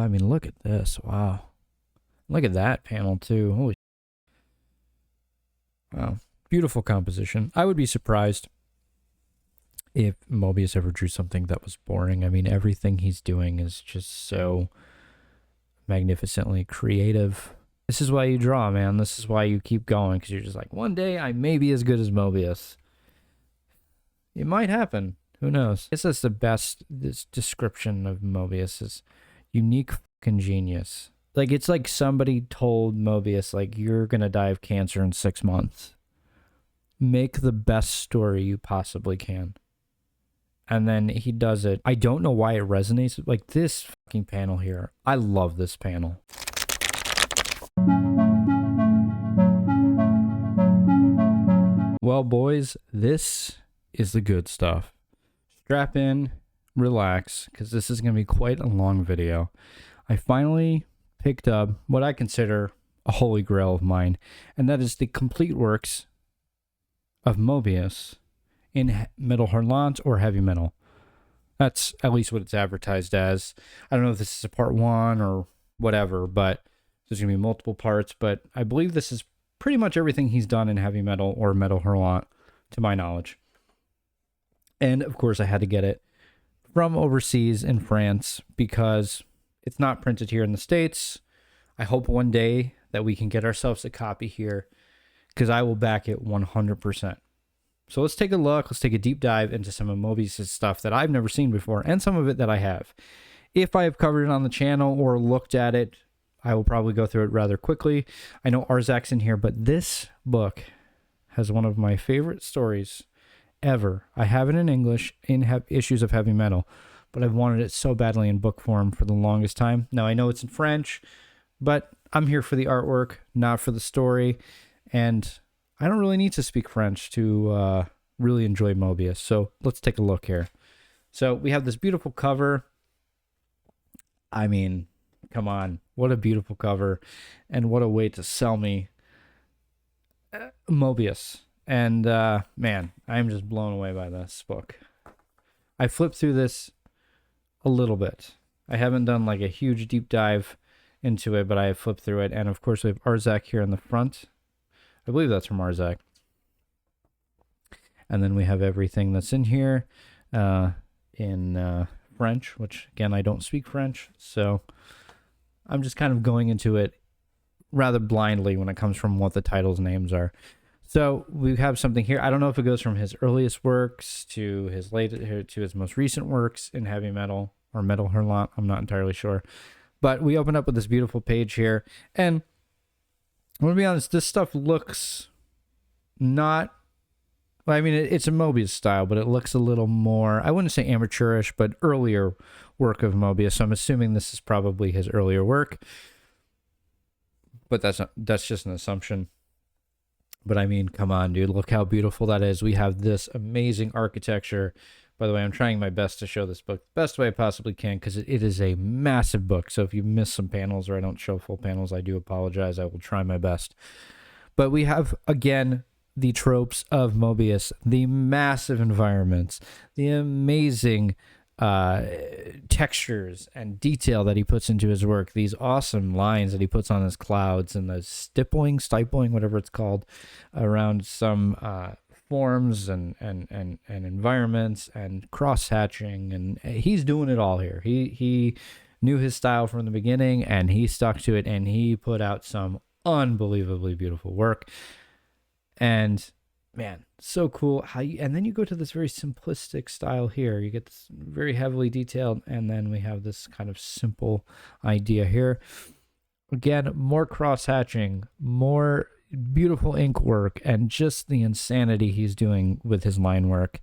I mean, look at this. Wow. Look at that panel, too. Holy. Wow. Beautiful composition. I would be surprised if Moebius ever drew something that was boring. I mean, everything he's doing is just so magnificently creative. This is why you draw, man. This is why you keep going, because you're just like, one day I may be as good as Moebius. It might happen. Who knows? I guess that's the best this description of Moebius is unique fucking genius. Like, it's like somebody told Moebius, like, you're going to die of cancer in 6 months. Make the best story you possibly can. And then he does it. I don't know why it resonates. Like, this fucking panel here. I love this panel. Well, boys, this is the good stuff. Strap in, relax, because this is going to be quite a long video. I finally picked up what I consider a holy grail of mine, and that is the complete works of Moebius in metal hurlant or heavy metal. That's at least what it's advertised as. I don't know if this is a part 1 or whatever, but there's going to be multiple parts, but I believe this is pretty much everything he's done in heavy metal or metal hurlant, to my knowledge. And of course, I had to get it from overseas in France because it's not printed here in the States. I hope one day that we can get ourselves a copy here, because I will back it 100%. So let's take a look. Let's take a deep dive into some of Moebius' stuff that I've never seen before, and some of it that I have. If I have covered it on the channel or looked at it, I will probably go through it rather quickly. I know Arzak's in here, but this book has one of my favorite stories ever. I have it in English in issues of heavy metal, but I've wanted it so badly in book form for the longest time. Now, I know it's in French, but I'm here for the artwork, not for the story, and I don't really need to speak French to really enjoy Moebius. So let's take a look here. So we have this beautiful cover. I mean, come on, what a beautiful cover, and what a way to sell me Moebius. And man, I'm just blown away by this book. I flipped through this a little bit. I haven't done like a huge deep dive into it, but I have flipped through it. And of course, we have Arzak here in the front. I believe that's from Arzak. And then we have everything that's in here in French, which again, I don't speak French. So I'm just kind of going into it rather blindly when it comes from what the titles' names are. So we have something here. I don't know if it goes from his earliest works to his his most recent works in heavy metal or metal hurlant. I'm not entirely sure. But we open up with this beautiful page here. And I'm going to be honest, this stuff looks not... Well, I mean, it's a Moebius style, but it looks a little more, I wouldn't say amateurish, but earlier work of Moebius. So I'm assuming this is probably his earlier work. But that's just an assumption. But I mean, come on, dude. Look how beautiful that is. We have this amazing architecture. By the way, I'm trying my best to show this book the best way I possibly can, because it is a massive book. So if you miss some panels or I don't show full panels, I do apologize. I will try my best. But we have, again, the tropes of Moebius, the massive environments, the amazing textures and detail that he puts into his work, these awesome lines that he puts on his clouds, and the stippling, whatever it's called, around some forms and environments, and cross-hatching, and he's doing it all here. He knew his style from the beginning, and he stuck to it, and he put out some unbelievably beautiful work. And man, so cool how and then you go to this very simplistic style here. You get this very heavily detailed, and then we have this kind of simple idea here. Again, more cross-hatching, more beautiful ink work, and just the insanity he's doing with his line work.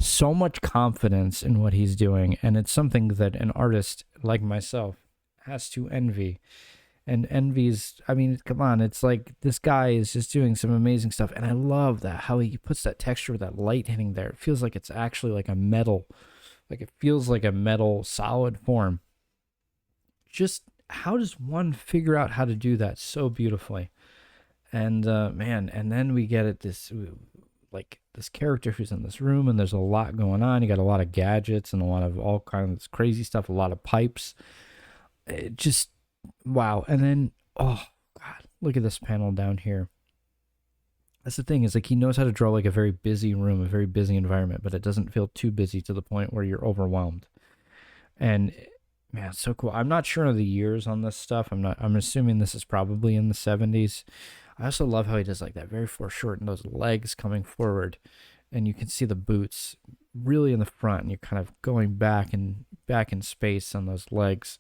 So much confidence in what he's doing, and it's something that an artist like myself has to envy. And envy's, I mean, come on, it's like this guy is just doing some amazing stuff. And I love that, how he puts that texture with that light hitting there. It feels like it's actually like a metal, like it feels like a metal solid form. Just how does one figure out how to do that so beautifully? And man, and then we get it, this character who's in this room, and there's a lot going on. You got a lot of gadgets and a lot of all kinds of crazy stuff, a lot of pipes. It just, wow. And then, oh, God, look at this panel down here. That's the thing, is like he knows how to draw like a very busy room, a very busy environment, but it doesn't feel too busy to the point where you're overwhelmed. And man, it's so cool. I'm not sure of the years on this stuff. I'm assuming this is probably in the 70s. I also love how he does like that very foreshortened, those legs coming forward, and you can see the boots really in the front, and you're kind of going back in space on those legs,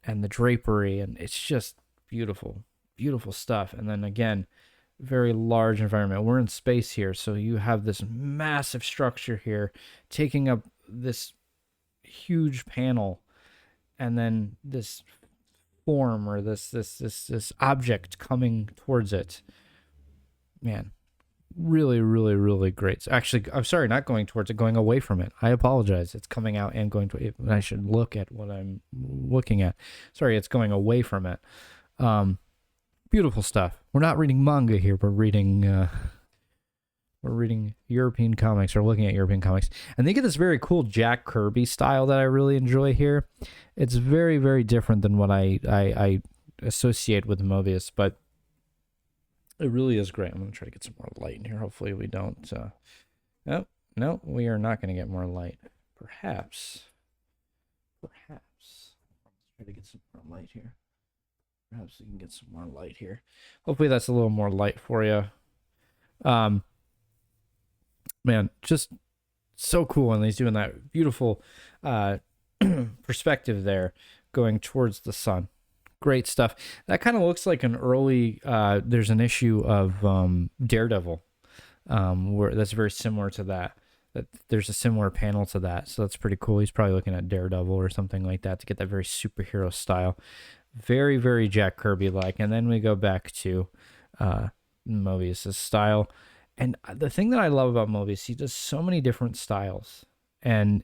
and the drapery, and it's just beautiful, beautiful stuff. And then again, very large environment. We're in space here, so you have this massive structure here taking up this huge panel, and then this form, or this object coming towards it. Man, really, really, really great. Actually, I'm sorry, not going towards it, going away from it. I apologize. It's coming out and going to it. I should look at what I'm looking at. Sorry, it's going away from it. Beautiful stuff. We're not reading manga here. We're reading European comics, or looking at European comics. And they get this very cool Jack Kirby style that I really enjoy here. It's very, very different than what I associate with Moebius, but it really is great. I'm going to try to get some more light in here. Hopefully we don't. Oh, no, we are not going to get more light. Perhaps. Let's try to get some more light here. Perhaps we can get some more light here. Hopefully that's a little more light for you. Man, just so cool. And he's doing that beautiful perspective there, going towards the sun. Great stuff. That kind of looks like an early, there's an issue of Daredevil, where that's very similar to that. That there's a similar panel to that. So that's pretty cool. He's probably looking at Daredevil or something like that to get that very superhero style. Very, very Jack Kirby-like. And then we go back to Moebius' style. And the thing that I love about Moebius, he does so many different styles. And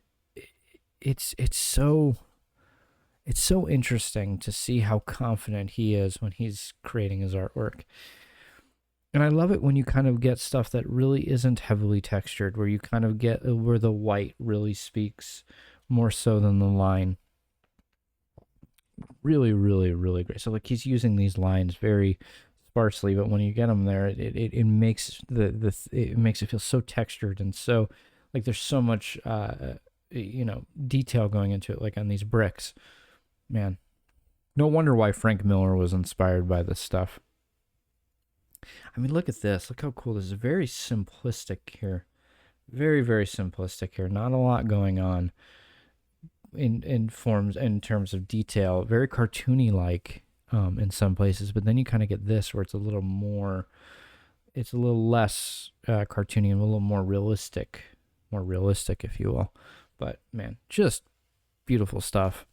it's so interesting to see how confident he is when he's creating his artwork. And I love it when you kind of get stuff that really isn't heavily textured, where you kind of get where the white really speaks more so than the line. Really, really, really great. So like he's using these lines very sparsely, but when you get them there, it makes it makes it feel so textured, and so like there's so much detail going into it, like on these bricks. Man, no wonder why Frank Miller was inspired by this stuff. I mean, look at this. Look how cool this is. Very simplistic here. Very, very simplistic here. Not a lot going on in forms, in terms of detail. Very cartoony like in some places, but then you kind of get this where it's a little more, it's a little less cartoony and a little more realistic, if you will. But man, just beautiful stuff.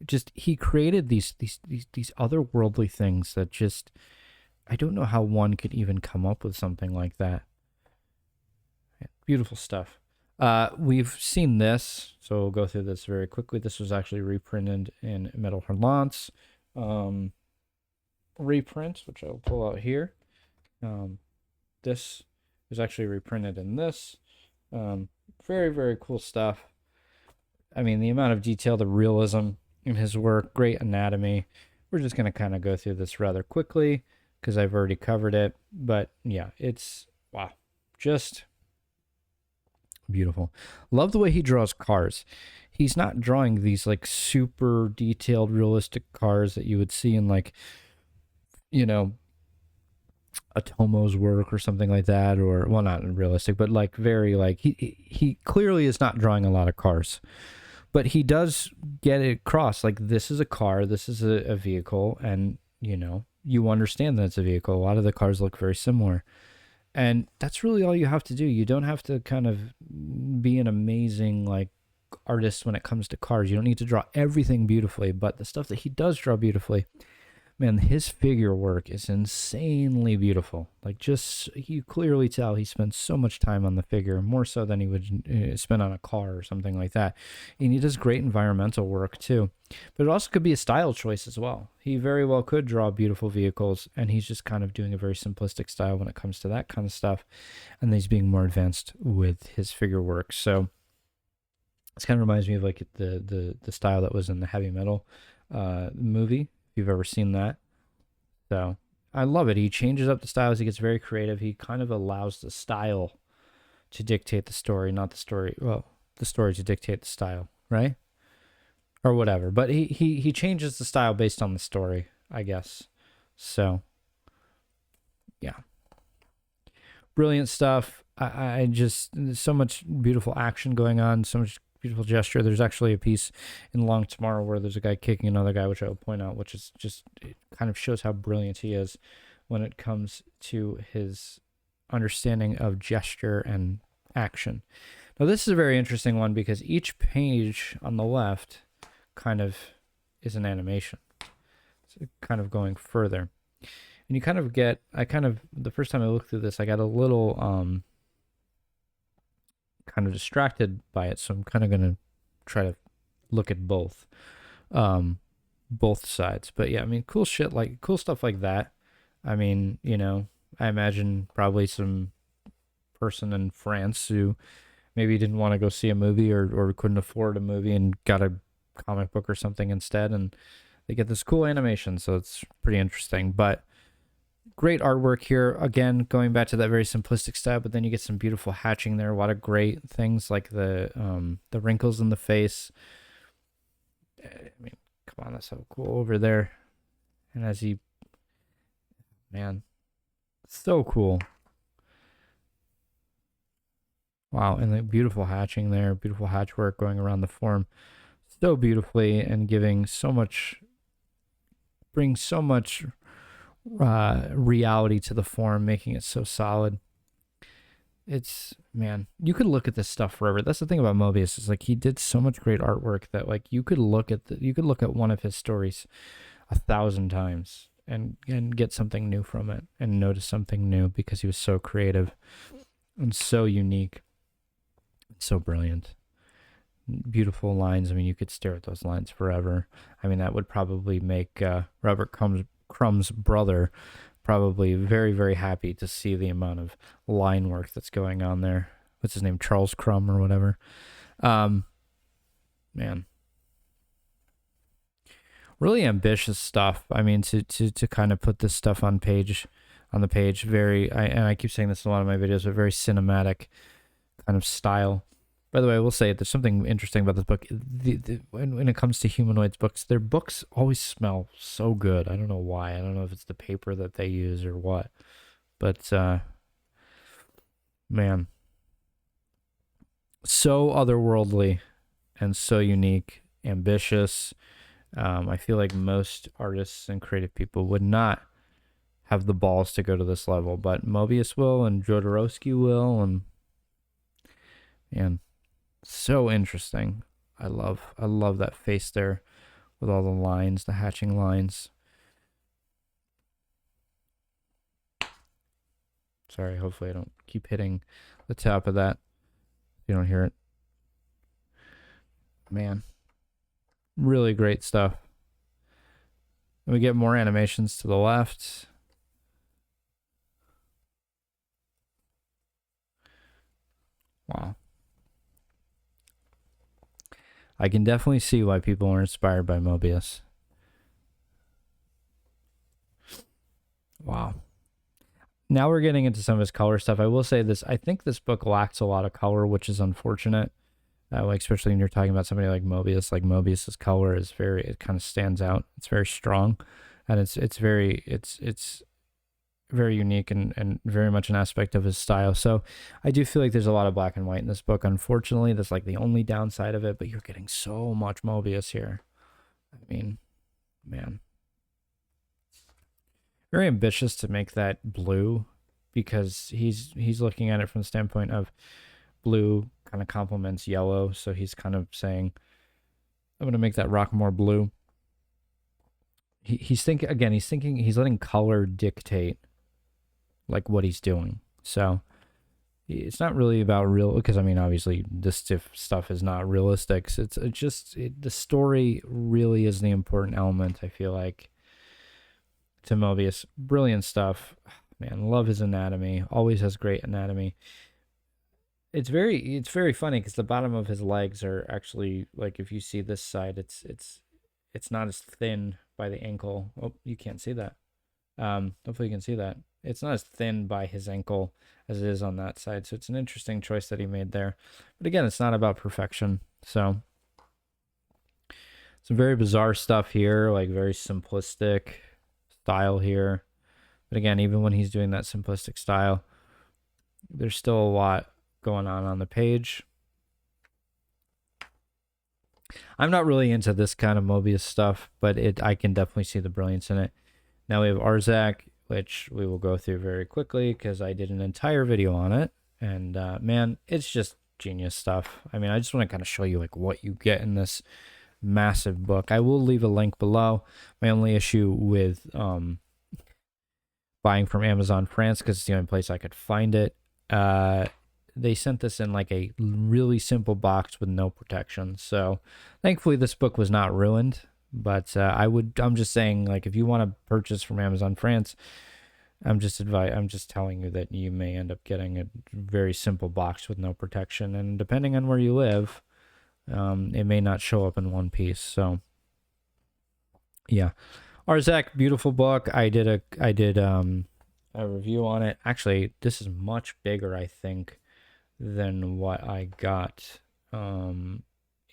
Just he created these otherworldly things that just, I don't know how one could even come up with something like that. Beautiful stuff. We've seen this, so we'll go through this very quickly. This was actually reprinted in Metal Hurlant's reprint, which I'll pull out here. This was actually reprinted in this. Very, very cool stuff. I mean, the amount of detail, the realism in his work, great anatomy. We're just going to kind of go through this rather quickly because I've already covered it. But yeah, it's, wow, just beautiful. Love the way he draws cars. He's not drawing these like super detailed, realistic cars that you would see in like, Atomo's work or something like that, or, well, not realistic, but like very like, he clearly is not drawing a lot of cars. But he does get it across, like, this is a car, this is a vehicle, and, you understand that it's a vehicle. A lot of the cars look very similar. And that's really all you have to do. You don't have to kind of be an amazing, like, artist when it comes to cars. You don't need to draw everything beautifully, but the stuff that he does draw beautifully, man, his figure work is insanely beautiful. Like, just, you clearly tell he spends so much time on the figure, more so than he would spend on a car or something like that. And he does great environmental work too. But it also could be a style choice as well. He very well could draw beautiful vehicles, and he's just kind of doing a very simplistic style when it comes to that kind of stuff. And he's being more advanced with his figure work. So This kind of reminds me of like the style that was in the heavy metal movie, if you've ever seen that. So I love it. He changes up the styles. He gets very creative. He kind of allows the style to dictate the story, not the story. Well, the story to dictate the style, right? Or whatever. But he changes the style based on the story, I guess. So yeah, brilliant stuff. I just, there's so much beautiful action going on, so much beautiful gesture. There's actually a piece in Long Tomorrow where there's a guy kicking another guy, which I will point out, which is just, it kind of shows how brilliant he is when it comes to his understanding of gesture and action. Now, this is a very interesting one because each page on the left kind of is an animation. So kind of going further. And you kind of get, the first time I looked through this, I got a little kind of distracted by it. So I'm kind of going to try to look at both sides. But yeah, I mean, cool stuff like that. I mean, I imagine probably some person in France who maybe didn't want to go see a movie or couldn't afford a movie and got a comic book or something instead, and they get this cool animation. So it's pretty interesting. But great artwork here. Again, going back to that very simplistic style, but then you get some beautiful hatching there. A lot of great things like the wrinkles in the face. I mean, come on, that's so cool over there. And as he, man, so cool. Wow, and the beautiful hatching there, beautiful hatch work going around the form so beautifully and giving so much, brings so much reality to the form, making it so solid. It's, man, you could look at this stuff forever. That's the thing about Moebius, is like he did so much great artwork that like you could look at one of his stories 1,000 times and get something new from it and notice something new because he was so creative and so unique, so brilliant. Beautiful lines. I mean, you could stare at those lines forever. I mean, that would probably make Robert Crumb's brother probably very, very happy to see the amount of line work that's going on there. What's his name? Charles Crumb or whatever. Man. Really ambitious stuff. I mean, to kind of put this stuff on the page, and I keep saying this in a lot of my videos, but very cinematic kind of style. By the way, I will say there's something interesting about this book. When it comes to Humanoids books, their books always smell so good. I don't know why. I don't know if it's the paper that they use or what. But, man, so otherworldly and so unique, ambitious. I feel like most artists and creative people would not have the balls to go to this level, but Moebius will, and Jodorowsky will, and so interesting. I love that face there with all the lines, the hatching lines. Sorry, hopefully I don't keep hitting the top of that. You don't hear it. Man, really great stuff. And we get more animations to the left. Wow. I can definitely see why people are inspired by Moebius. Wow. Now we're getting into some of his color stuff. I will say this. I think this book lacks a lot of color, which is unfortunate. Like especially when you're talking about somebody like Moebius. Like Moebius's color is it kind of stands out. It's very strong, and it's very unique and very much an aspect of his style. So I do feel like there's a lot of black and white in this book. Unfortunately, that's like the only downside of it, but you're getting so much Moebius here. I mean, man. Very ambitious to make that blue because he's looking at it from the standpoint of blue kind of complements yellow. So he's kind of saying, I'm going to make that rock more blue. He's letting color dictate like what he's doing. So it's not really about real, because I mean, obviously this stiff stuff is not realistic. So the story really is the important element, I feel like, to Moebius. Brilliant stuff. Man, love his anatomy. Always has great anatomy. it's very funny because the bottom of his legs are actually like, if you see this side, it's not as thin by the ankle. Oh, you can't see that. Hopefully you can see that. It's not as thin by his ankle as it is on that side. So it's an interesting choice that he made there. But again, it's not about perfection. So some very bizarre stuff here, like very simplistic style here. But again, even when he's doing that simplistic style, there's still a lot going on the page. I'm not really into this kind of Moebius stuff, but I can definitely see the brilliance in it. Now we have Arzak, which we will go through very quickly because I did an entire video on it. And man, it's just genius stuff. I mean, I just want to kind of show you like what you get in this massive book. I will leave a link below. My only issue with buying from Amazon France, because it's the only place I could find it, they sent this in like a really simple box with no protection. So thankfully this book was not ruined. But I'm just saying, like, if you want to purchase from Amazon France, I'm just telling you that you may end up getting a very simple box with no protection, and depending on where you live, it may not show up in one piece. So yeah, Arzak, beautiful book. I did a review on it. Actually, this is much bigger, I think, than what I got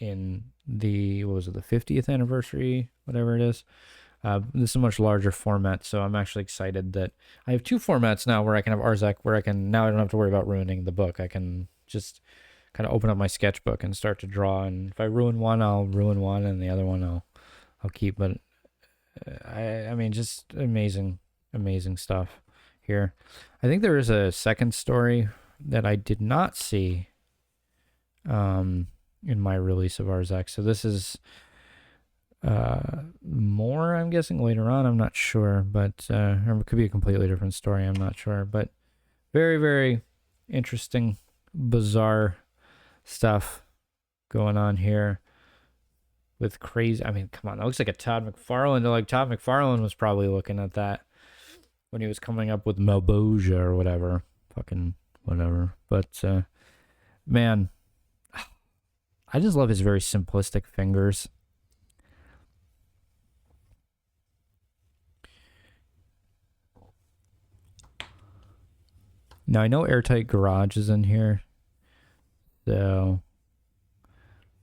in the, what was it, the 50th anniversary, whatever it is. This is a much larger format, so I'm actually excited that I have two formats now where I can have Arzak, where now I don't have to worry about ruining the book. I can just kind of open up my sketchbook and start to draw, and if I ruin one, I'll ruin one, and the other one I'll keep. But I mean, just amazing stuff here. I think there is a second story that I did not see in my release of Arzak. So this is more, I'm guessing, later on. I'm not sure, but or it could be a completely different story. I'm not sure, but very, very interesting, bizarre stuff going on here with crazy. I mean, come on, that looks like a Todd McFarlane. Like Todd McFarlane was probably looking at that when he was coming up with Moebius or whatever. Fucking whatever. But man, I just love his very simplistic fingers. Now I know Airtight Garage is in here, so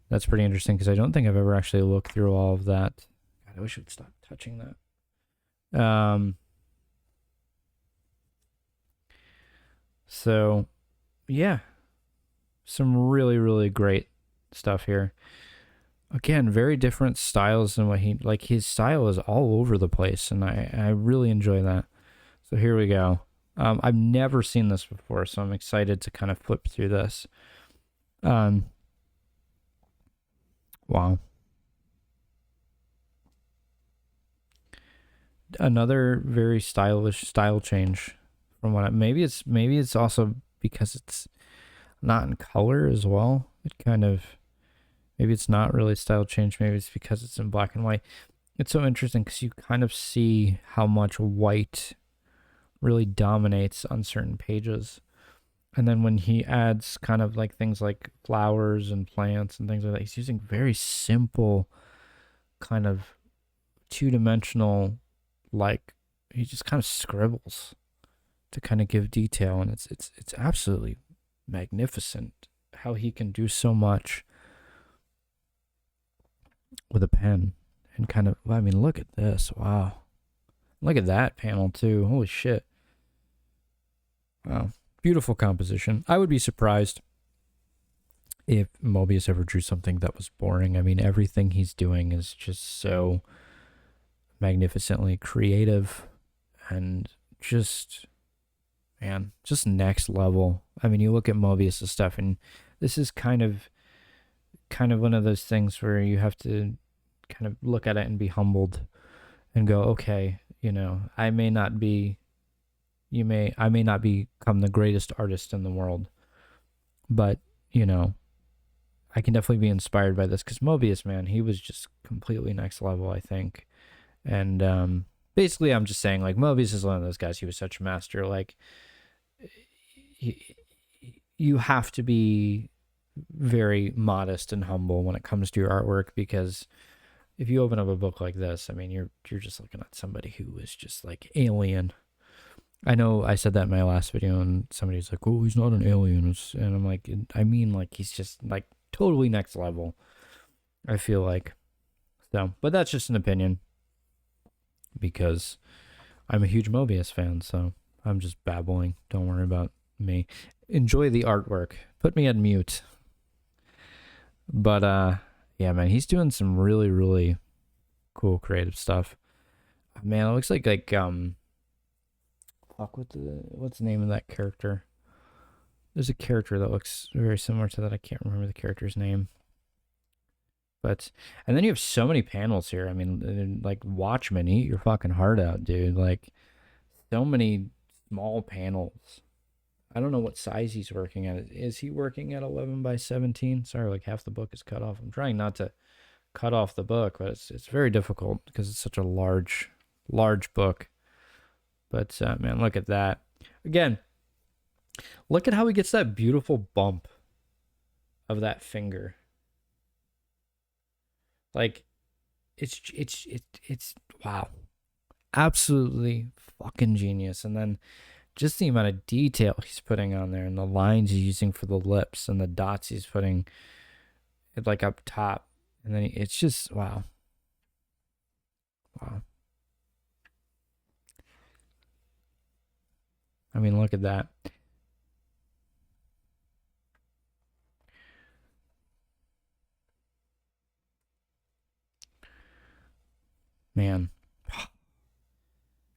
that's pretty interesting because I don't think I've ever actually looked through all of that. God, I wish I would stop touching that. So yeah, some really, really great stuff here. Again, very different styles than what his style is all over the place, and I really enjoy that. So here we go. I've never seen this before, so I'm excited to kind of flip through this. Wow. Another very stylish style change from what maybe it's also because it's not in color as well. It kind of, maybe it's not really style change. Maybe it's because it's in black and white. It's so interesting because you kind of see how much white really dominates on certain pages. And then when he adds kind of like things like flowers and plants and things like that, he's using very simple kind of two-dimensional, like he just kind of scribbles to kind of give detail, and it's absolutely magnificent how he can do so much with a pen. And kind of, I mean, look at this. Wow. Look at that panel too. Holy shit. Wow. Beautiful composition. I would be surprised if Moebius ever drew something that was boring. I mean, everything he's doing is just so magnificently creative and just, man, just next level. I mean, you look at Moebius' stuff, and this is kind of one of those things where you have to kind of look at it and be humbled and go, okay, you know, I may not become the greatest artist in the world, but, you know, I can definitely be inspired by this because Moebius, man, he was just completely next level, I think. And basically, I'm just saying, like, Moebius is one of those guys. He was such a master. Like, you have to be very modest and humble when it comes to your artwork, because if you open up a book like this, I mean, you're just looking at somebody who is just like alien. I know I said that in my last video, and somebody's like, "Oh, he's not an alien," and I'm like, I mean, like, he's just like totally next level. I feel like so, but that's just an opinion because I'm a huge Moebius fan, so I'm just babbling. Don't worry about me. Enjoy the artwork. Put me on mute. But yeah, man, he's doing some really, really cool creative stuff. Man, it looks like fuck, what's the name of that character? There's a character that looks very similar to that. I can't remember the character's name. But and then you have so many panels here. I mean, like Watchmen, eat your fucking heart out, dude. Like so many small panels. I don't know what size he's working at. Is he working at 11 by 17? Sorry, like half the book is cut off. I'm trying not to cut off the book, but it's very difficult because it's such a large book. But man, look at that. Again, look at how he gets that beautiful bump of that finger. Like it's wow. Absolutely fucking genius. And then just the amount of detail he's putting on there and the lines he's using for the lips and the dots he's putting it like up top. And then it's just wow. Wow. I mean, look at that. Man.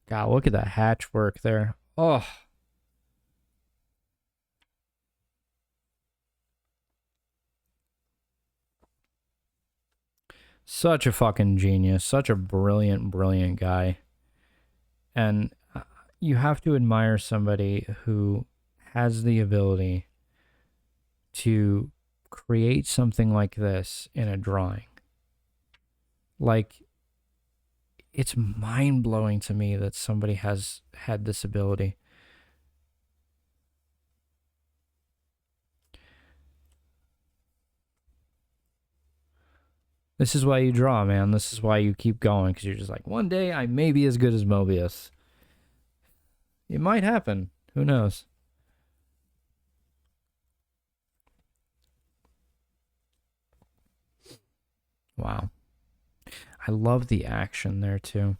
God, look at that hatch work there. Oh. Such a fucking genius. Such a brilliant, brilliant guy. And you have to admire somebody who has the ability to create something like this in a drawing. Like, it's mind-blowing to me that somebody has had this ability. This is why you draw, man. This is why you keep going, because you're just like, one day I may be as good as Moebius. It might happen. Who knows? Wow. I love the action there too.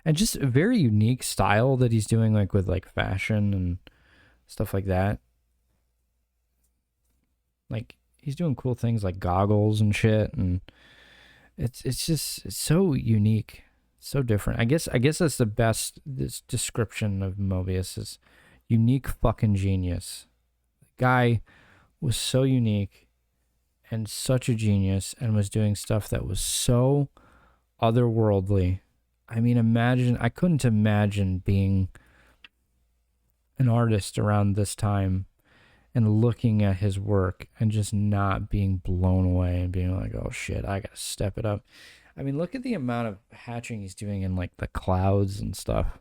And just a very unique style that he's doing, like with like fashion and stuff like that. Like he's doing cool things like goggles and shit, and it's so unique, so different. I guess that's the best this description of Moebius is unique fucking genius. The guy was so unique and such a genius and was doing stuff that was so otherworldly. I mean, I couldn't imagine being an artist around this time and looking at his work and just not being blown away and being like, oh shit, I gotta step it up. I mean, look at the amount of hatching he's doing in like the clouds and stuff.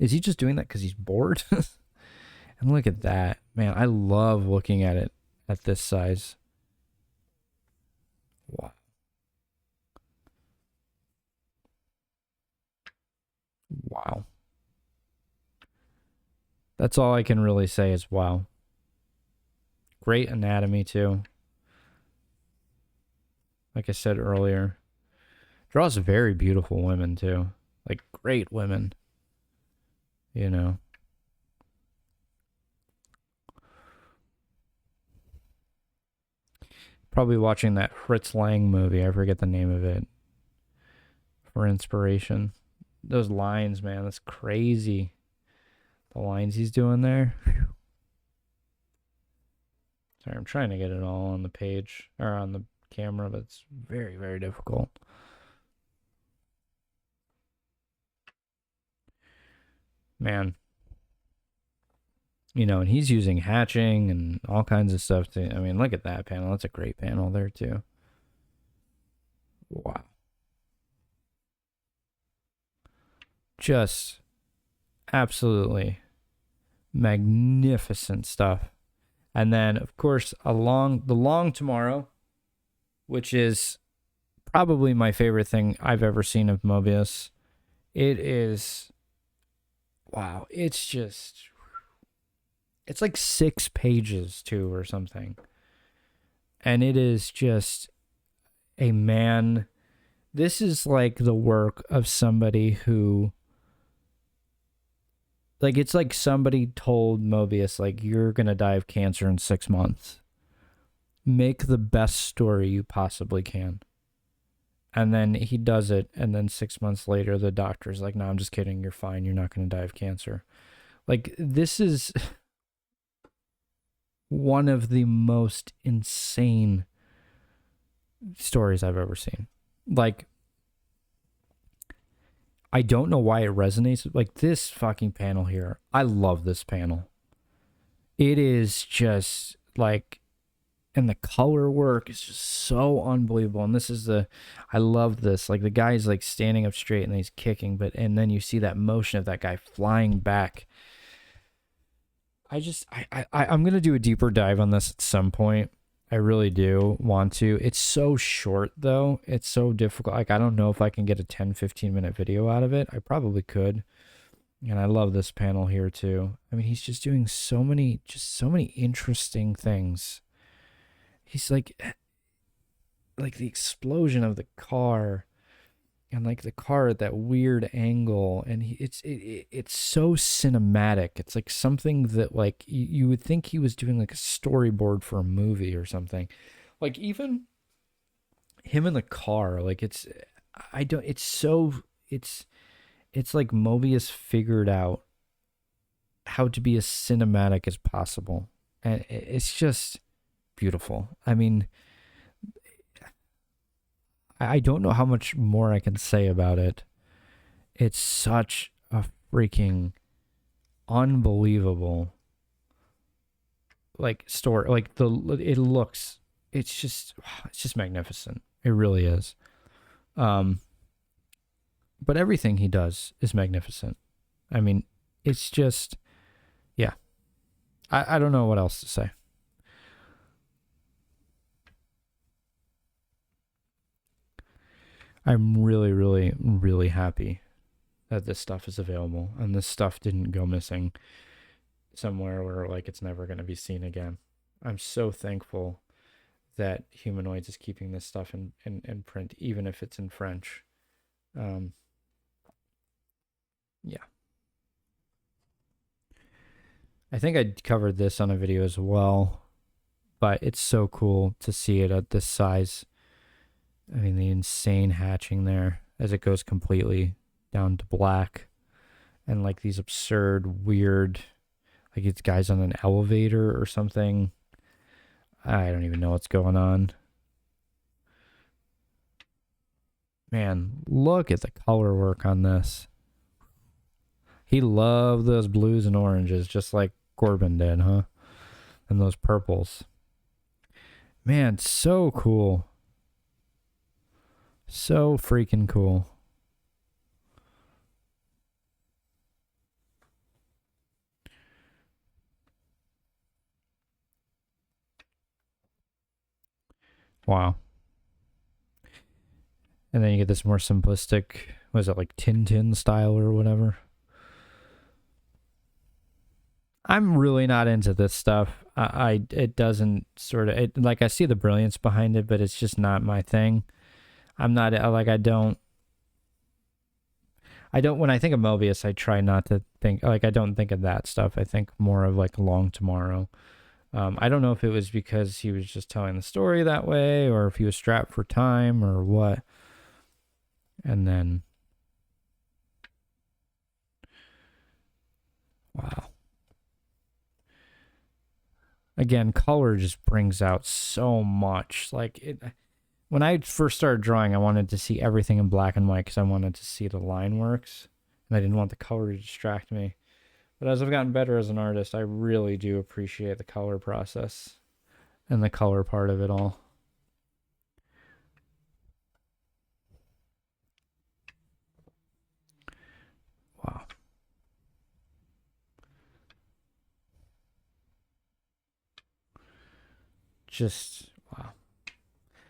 Is he just doing that because he's bored? And look at that. Man, I love looking at it at this size. Wow. Wow. That's all I can really say is wow. Great anatomy too. Like I said earlier. Draws very beautiful women too. Like great women. You know. Probably watching that Fritz Lang movie. I forget the name of it. For inspiration. Those lines, man, that's crazy. The lines he's doing there. Sorry, I'm trying to get it all on the page or on the camera, but it's very, very difficult. Man. You know, and he's using hatching and all kinds of stuff to, I mean, look at that panel. That's a great panel there too. Wow. Just absolutely Magnificent stuff. And then, of course, along the Long Tomorrow, which is probably my favorite thing I've ever seen of Moebius. It is, wow, it's just, it's like 6 pages too or something. And it is just a man. This is like the work of somebody who, like, it's like somebody told Moebius, like, you're going to die of cancer in 6 months. Make the best story you possibly can. And then he does it, and then 6 months later, the doctor's like, no, I'm just kidding. You're fine. You're not going to die of cancer. Like, this is one of the most insane stories I've ever seen. Like, I don't know why it resonates. Like, this fucking panel here, I love this panel. It is just, like, and the color work is just so unbelievable. And this is I love this. Like, the guy's like standing up straight and he's kicking, and then you see that motion of that guy flying back. I'm going to do a deeper dive on this at some point. I really do want to. It's so short though. It's so difficult. Like, I don't know if I can get a 10-15 minute video out of it. I probably could. And I love this panel here too. I mean, he's just doing so many interesting things. He's like the explosion of the car, and like the car at that weird angle, and it's so cinematic. It's like something that, like, you would think he was doing like a storyboard for a movie or something. Like, even him in the car, like, it's like Moebius figured out how to be as cinematic as possible, and it's just beautiful. I mean, I don't know how much more I can say about it. It's such a freaking unbelievable, like, story. Like, it's just magnificent. It really is. But everything he does is magnificent. I mean, it's just, yeah. I don't know what else to say. I'm really, really, really happy that this stuff is available, and this stuff didn't go missing somewhere where, like, it's never going to be seen again. I'm so thankful that Humanoids is keeping this stuff in print, even if it's in French. Yeah. I think I covered this on a video as well, but it's so cool to see it at this size. I mean, the insane hatching there as it goes completely down to black, and like these absurd, weird, like it's guys on an elevator or something. I don't even know what's going on. Man, look at the color work on this. He loved those blues and oranges, just like Corbin did, huh? And those purples. Man, so cool. So freaking cool. Wow. And then you get this more simplistic, was it like Tintin style or whatever? I'm really not into this stuff. It doesn't sort of, like, I see the brilliance behind it, but it's just not my thing. I'm not, like, I don't, when I think of Moebius, I try not to think, like, I don't think of that stuff. I think more of like Long Tomorrow. I don't know if it was because he was just telling the story that way, or if he was strapped for time or what. And then, wow. Again, color just brings out so much. Like, when I first started drawing, I wanted to see everything in black and white because I wanted to see the line works, and I didn't want the color to distract me. But as I've gotten better as an artist, I really do appreciate the color process and the color part of it all. Wow. just, wow.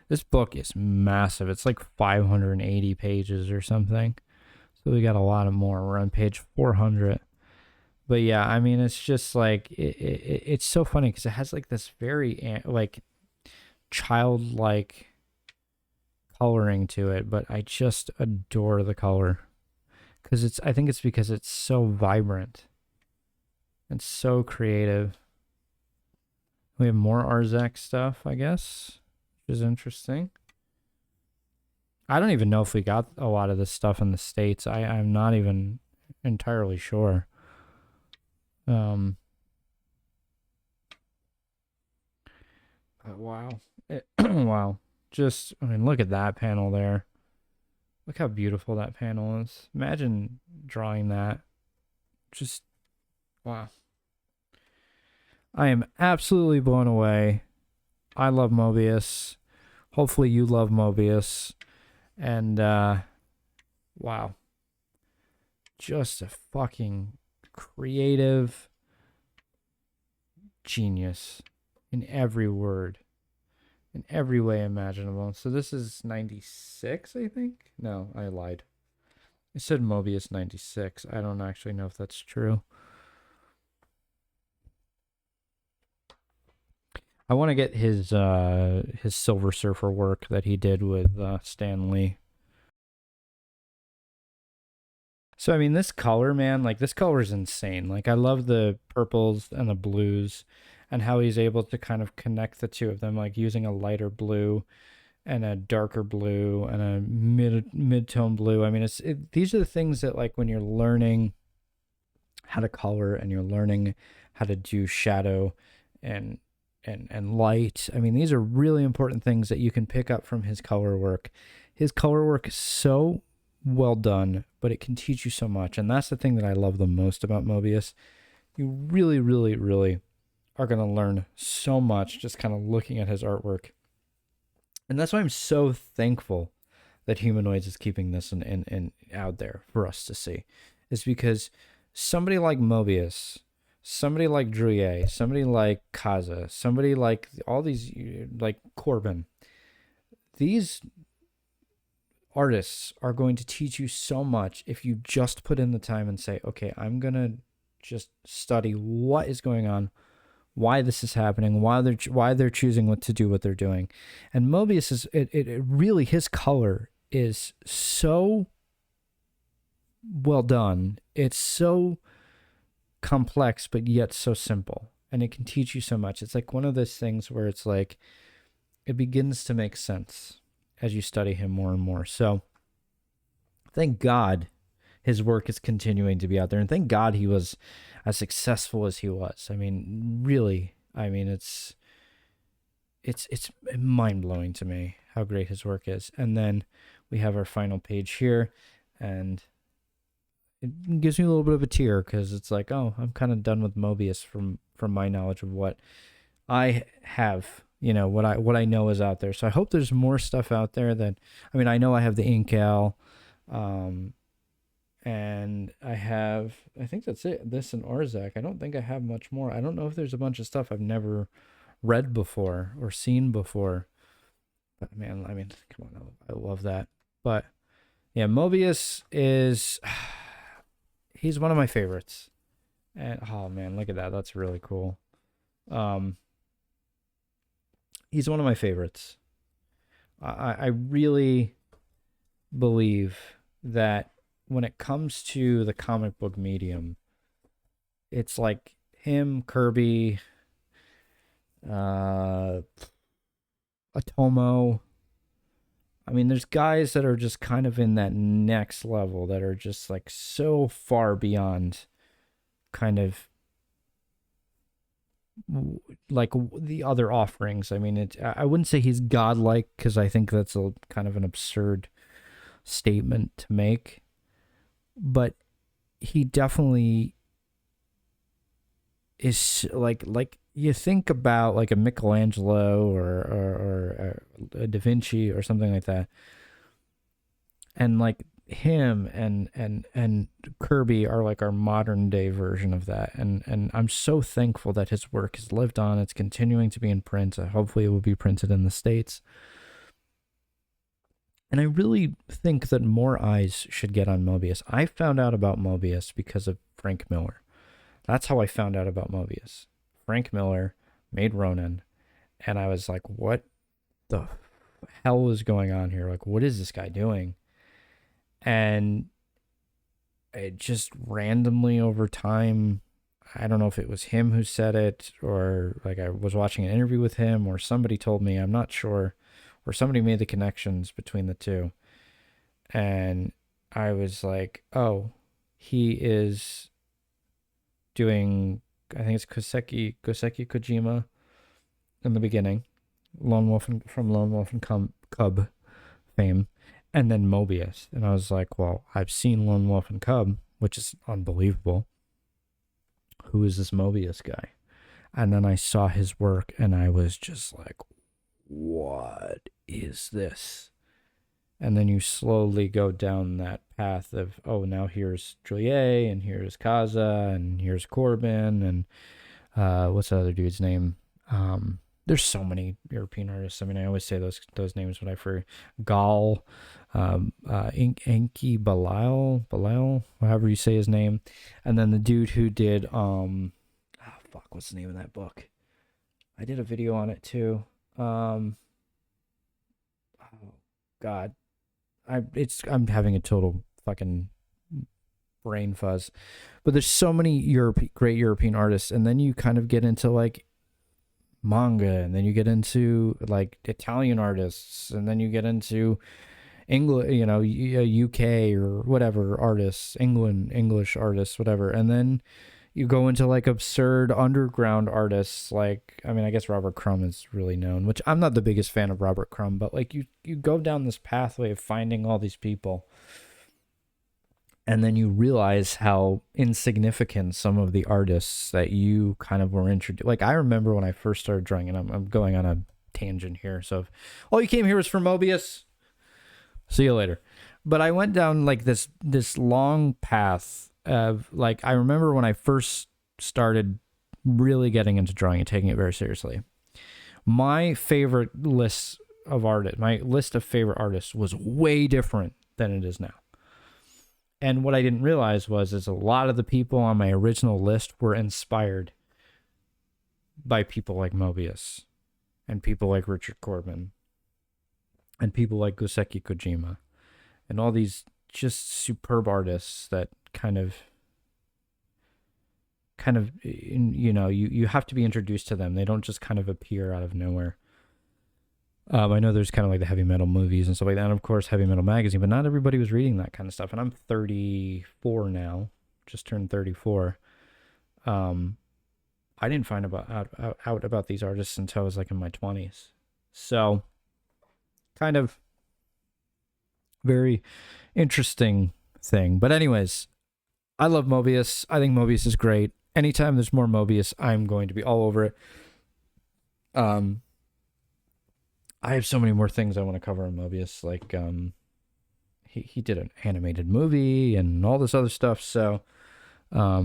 This book is massive. It's like 580 pages or something. So we got a lot of more. We're on page 400. But yeah, I mean, it's just like, it's so funny because it has like this very like childlike coloring to it, but I just adore the color because I think it's because it's so vibrant and so creative. We have more Arzak stuff, I guess, which is interesting. I don't even know if we got a lot of this stuff in the States. I'm not even entirely sure. Wow. Wow. Just, I mean, look at that panel there. Look how beautiful that panel is. Imagine drawing that. Just, wow. I am absolutely blown away. I love Moebius. Hopefully you love Moebius. And, wow. Just a fucking creative genius in every word, in every way imaginable. So this is 96, I think? No, I lied. I said Moebius 96. I don't actually know if that's true. I want to get his Silver Surfer work that he did with Stan Lee. So I mean, this color, man, like this color is insane. Like I love the purples and the blues, and how he's able to kind of connect the two of them, like using a lighter blue and a darker blue and a mid-tone blue. I mean, these are the things that, like, when you're learning how to color and you're learning how to do shadow and light. I mean, these are really important things that you can pick up from his color work. His color work is so well done, but it can teach you so much. And that's the thing that I love the most about Moebius. You really, really, really are going to learn so much just kind of looking at his artwork. And that's why I'm so thankful that Humanoids is keeping this in out there for us to see. Is because somebody like Moebius, somebody like Drouillet, somebody like Kaza, somebody like all these, like Corbin, these artists are going to teach you so much if you just put in the time and say, okay, I'm going to just study what is going on, why this is happening, why they're choosing what to do, what they're doing. And Moebius is, it really, his color is so well done. It's so complex, but yet so simple. And it can teach you so much. It's like one of those things where it's like, it begins to make sense as you study him more and more. So thank God his work is continuing to be out there. And thank God he was as successful as he was. I mean, really, I mean, it's mind-blowing to me how great his work is. And then we have our final page here, and it gives me a little bit of a tear because it's like, oh, I'm kind of done with Moebius from my knowledge of what I have, what I know is out there. So I hope there's more stuff out there that, I mean, I know I have the Incal, and I think that's it. This and Arzak. I don't think I have much more. I don't know if there's a bunch of stuff I've never read before or seen before. But man, I mean, come on, I love that. But yeah, Moebius is, he's one of my favorites. And oh man, look at that. That's really cool. He's one of my favorites. I really believe that when it comes to the comic book medium, it's like him, Kirby, Atomo. I mean, there's guys that are just kind of in that next level that are just like so far beyond kind of like the other offerings. I mean, I wouldn't say he's godlike because I think that's a kind of an absurd statement to make, but he definitely is like you think about like a Michelangelo or a Da Vinci or something like that, and like him and Kirby are like our modern day version of that, and I'm so thankful that his work has lived on. It's continuing to be in print. Hopefully it will be printed in the States. And I really think that more eyes should get on Moebius. I found out about Moebius because of Frank Miller. That's how I found out about Moebius. Frank Miller made Ronin, and I was like, what the hell is going on here? Like, what is this guy doing? And it just randomly over time, I don't know if it was him who said it, or like I was watching an interview with him, or somebody told me, I'm not sure, or somebody made the connections between the two. And I was like, oh, he is doing, I think it's Goseki Kojima in the beginning, Lone Wolf from Lone Wolf and Cub fame, and then Moebius. And I was like, well, I've seen Lone Wolf and Cub, which is unbelievable. Who is this Moebius guy? And then I saw his work, and I was just like, what is this? And then you slowly go down that path of, oh, now here's Juliet, and here's Kaza, and here's Corbin, and what's the other dude's name? There's so many European artists. I mean, I always say those names, but I forget. Gal, Enki Belial, however you say his name. And then the dude who did, what's the name of that book? I did a video on it too. Oh God, I'm having a total fucking brain fuzz. But there's so many great European artists, and then you kind of get into like manga, and then you get into like Italian artists, and then you get into English, UK or whatever artists, English artists, whatever, and then you go into like absurd underground artists. Like, I mean, I guess Robert Crumb is really known, which I'm not the biggest fan of Robert Crumb, but like you go down this pathway of finding all these people, and then you realize how insignificant some of the artists that you kind of were introduced. Like, I remember when I first started drawing, and I'm going on a tangent here. So if all you came here was for Moebius, see you later. But I went down like this long path of like, I remember when I first started really getting into drawing and taking it very seriously, my favorite list of favorite artists was way different than it is now. And what I didn't realize is a lot of the people on my original list were inspired by people like Moebius, and people like Richard Corbin, and people like Goseki Kojima, and all these just superb artists that kind of you have to be introduced to them. They don't just kind of appear out of nowhere. I know there's kind of like the heavy metal movies and stuff like that, and of course Heavy Metal Magazine, but not everybody was reading that kind of stuff. And I'm 34 now, just turned 34. I didn't find out about these artists until I was like in my 20s. So, kind of very interesting thing. But anyways, I love Moebius. I think Moebius is great. Anytime there's more Moebius, I'm going to be all over it. I have so many more things I want to cover on Moebius. Like, he did an animated movie and all this other stuff. So, yeah,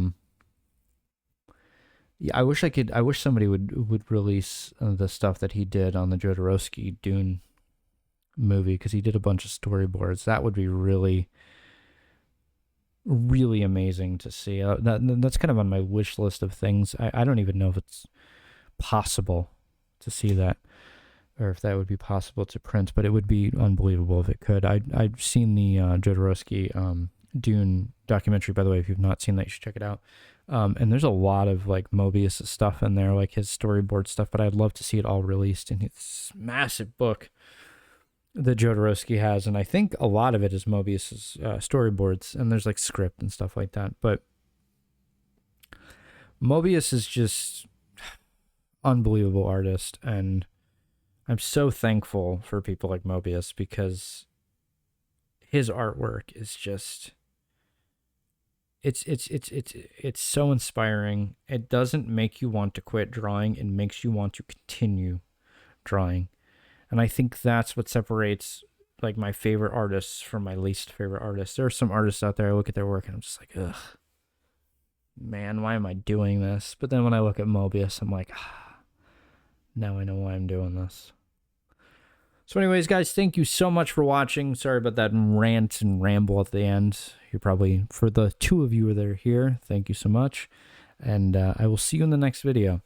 I wish somebody would release the stuff that he did on the Jodorowsky Dune movie, because he did a bunch of storyboards. That would be really, really amazing to see. That's kind of on my wish list of things. I don't even know if it's possible to see that, or if that would be possible to print, but it would be unbelievable if it could. I've seen the Jodorowsky Dune documentary, by the way. If you've not seen that, you should check it out. And there's a lot of like Moebius stuff in there, like his storyboard stuff, but I'd love to see it all released in this massive book that Jodorowsky has. And I think a lot of it is Moebius's storyboards, and there's like script and stuff like that. But Moebius is just unbelievable artist, and I'm so thankful for people like Moebius, because his artwork is just, it's so inspiring. It doesn't make you want to quit drawing. It makes you want to continue drawing. And I think that's what separates like my favorite artists from my least favorite artists. There are some artists out there, I look at their work and I'm just like, ugh, man, why am I doing this? But then when I look at Moebius, I'm like, now I know why I'm doing this. So anyways, guys, thank you so much for watching. Sorry about that rant and ramble at the end. You're probably, for the 2 of you that are here, thank you so much. And I will see you in the next video.